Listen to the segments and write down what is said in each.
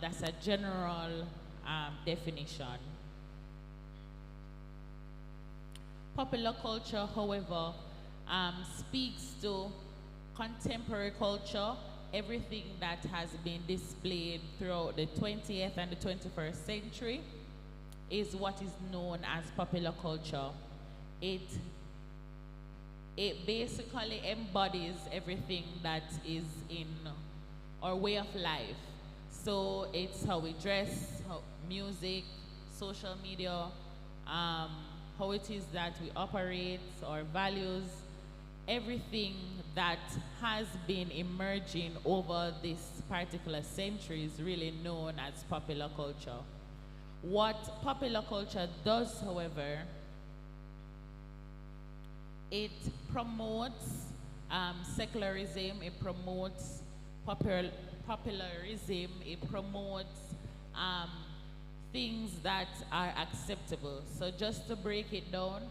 That's a general definition. Popular culture, however, speaks to contemporary culture, everything that has been displayed throughout the 20th and the 21st century is what is known as popular culture. It basically embodies everything that is in our way of life. So it's how we dress, music, social media, how it is that we operate, our values, everything that has been emerging over this particular century is really known as popular culture. What popular culture does, however, it promotes secularism, it promotes popularism, it promotes things that are acceptable. So just to break it down,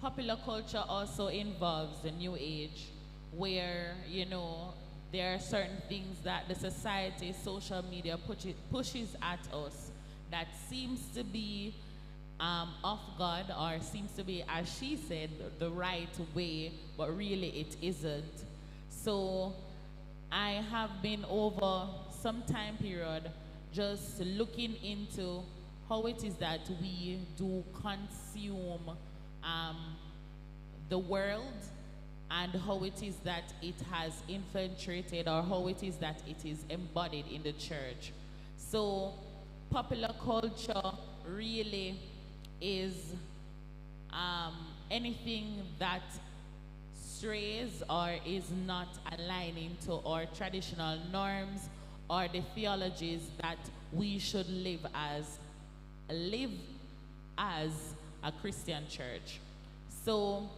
popular culture also involves the new age, where, you know, there are certain things that the society, social media pushes at us that seems to be of God, or seems to be, as she said, the right way, but really it isn't. So I have been over some time period just looking into how it is that we do consume the world, and how it is that it has infiltrated, or how it is that it is embodied in the church. So popular culture really is anything that strays or is not aligning to our traditional norms or the theologies that we should live as a Christian church. So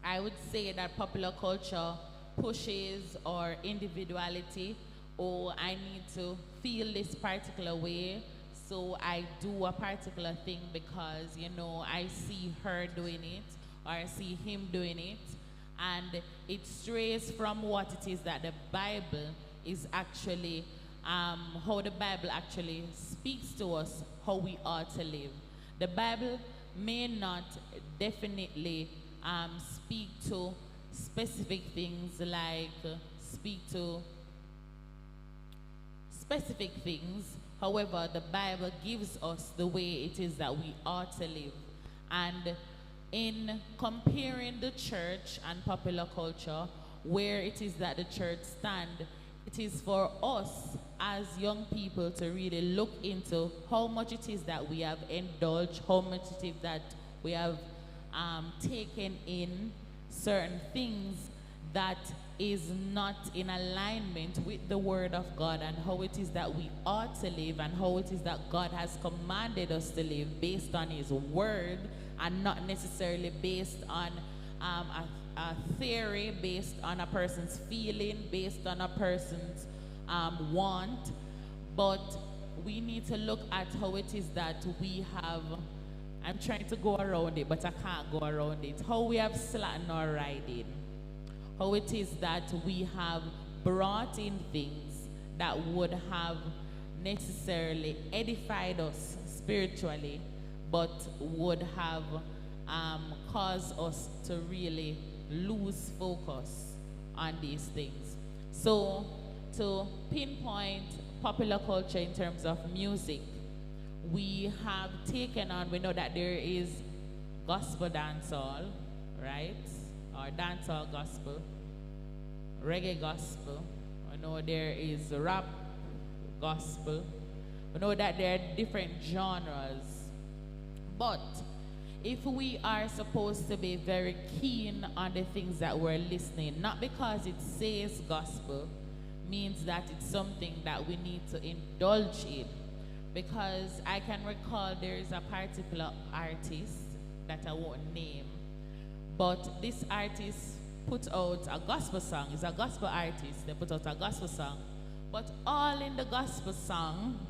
I would say that popular culture pushes our individuality. Oh, I need to feel this particular way, so I do a particular thing because, you know, I see her doing it or I see him doing it. And it strays from what it is that the Bible is actually, how the Bible actually speaks to us, how we ought to live. The Bible may not definitely speak to specific things, like speak to specific things. However, the Bible gives us the way it is that we ought to live. And in comparing the church and popular culture, where it is that the church stands, it is for us as young people to really look into how much it is that we have indulged, how much it is that we have taken in certain things that is not in alignment with the Word of God, and how it is that we ought to live, and how it is that God has commanded us to live based on His Word, and not necessarily based on a theory, based on a person's feeling, based on a person's want. But we need to look at how it is that we have, I'm trying to go around it, but I can't go around it, how we have slacked our riding, how it is that we have brought in things that would have necessarily edified us spiritually, but would have caused us to really lose focus on these things. So to pinpoint popular culture in terms of music, we have taken on, we know that there is gospel dancehall, right? Or dancehall gospel, reggae gospel. We know there is rap gospel. We know that there are different genres. But if we are supposed to be very keen on the things that we're listening, not because it says gospel, means that it's something that we need to indulge in. Because I can recall there is a particular artist that I won't name, but this artist put out a gospel song. He's a gospel artist. They put out a gospel song. But all in the gospel song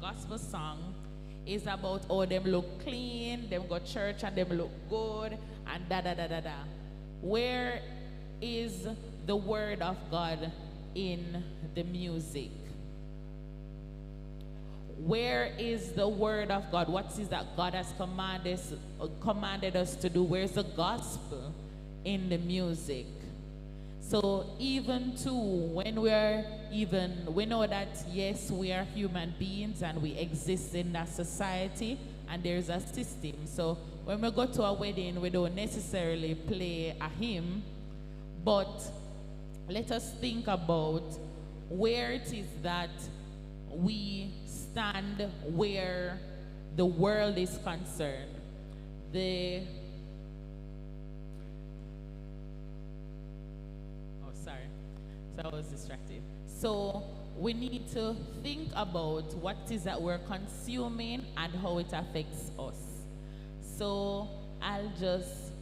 is about how them look clean, them go to church and them look good, and da-da-da-da-da. Where is the word of God in the music? where is the word of God? What is that God has commanded us to do? Where's the gospel in the music? So even too, when we know that yes, we are human beings and we exist in that society and there's a system. So when we go to a wedding, we don't necessarily play a hymn, but let us think about where it is that we stand where the world is concerned. So I was distracted. So we need to think about what it is that we're consuming and how it affects us. So I'll just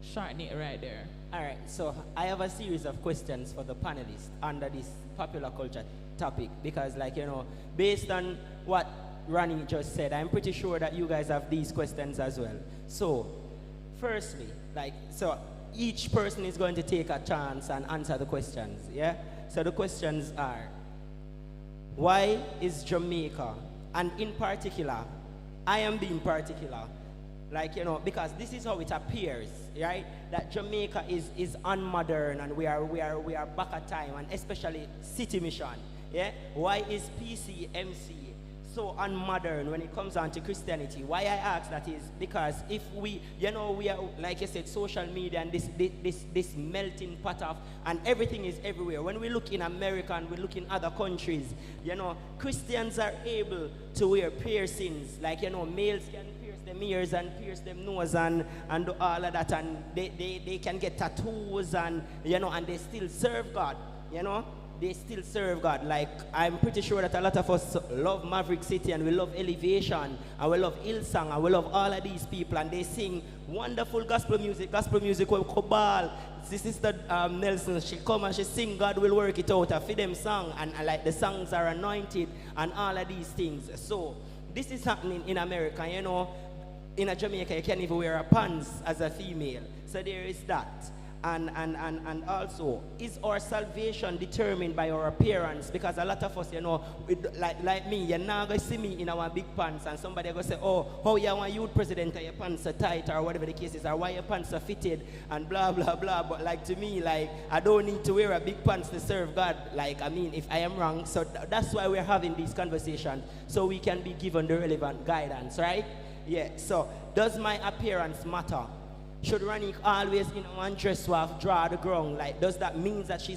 shorten it right there. All right, so I have a series of questions for the panelists under this popular culture topic because, like, you know, based on what Ronnie just said, I'm pretty sure that you guys have these questions as well. So, firstly, each person is going to take a chance and answer the questions, yeah? So the questions are, why is Jamaica, and in particular, I am being particular, like, you know, because this is how it appears, right? That Jamaica is unmodern and we are back at time, and especially City Mission, yeah? Why is PCMC so unmodern when it comes on to Christianity? Why I ask that is because if we, you know, we are, like you said, social media and this melting pot of, and everything is everywhere. When we look in America and we look in other countries, you know, Christians are able to wear piercings, like, you know, males can pierce them ears and pierce them nose and do all of that, and they can get tattoos and, you know, and they still serve God, you know. They still serve God. Like, I'm pretty sure that a lot of us love Maverick City and we love Elevation and we love Hillsong and we love all of these people, and they sing wonderful gospel music with Kobal. This is the Nelson. She come and she sing God will work it out, a for them song, and like the songs are anointed and all of these things. So this is happening in America, you know. In a Jamaica you can't even wear a pants as a female. So there is that. And also, is our salvation determined by our appearance? Because a lot of us, you know, like me, you're not going to see me in our big pants and somebody going to say, oh, how you are youth president and your pants are tight or whatever the case is, or why your pants are fitted and blah, blah, blah. But like to me, like, I don't need to wear a big pants to serve God. Like, I mean, if I am wrong. So that's why we're having these conversations, so we can be given the relevant guidance, right? Yeah, so does my appearance matter? Should Ranique always in one dress draw the ground? Like, does that mean that she's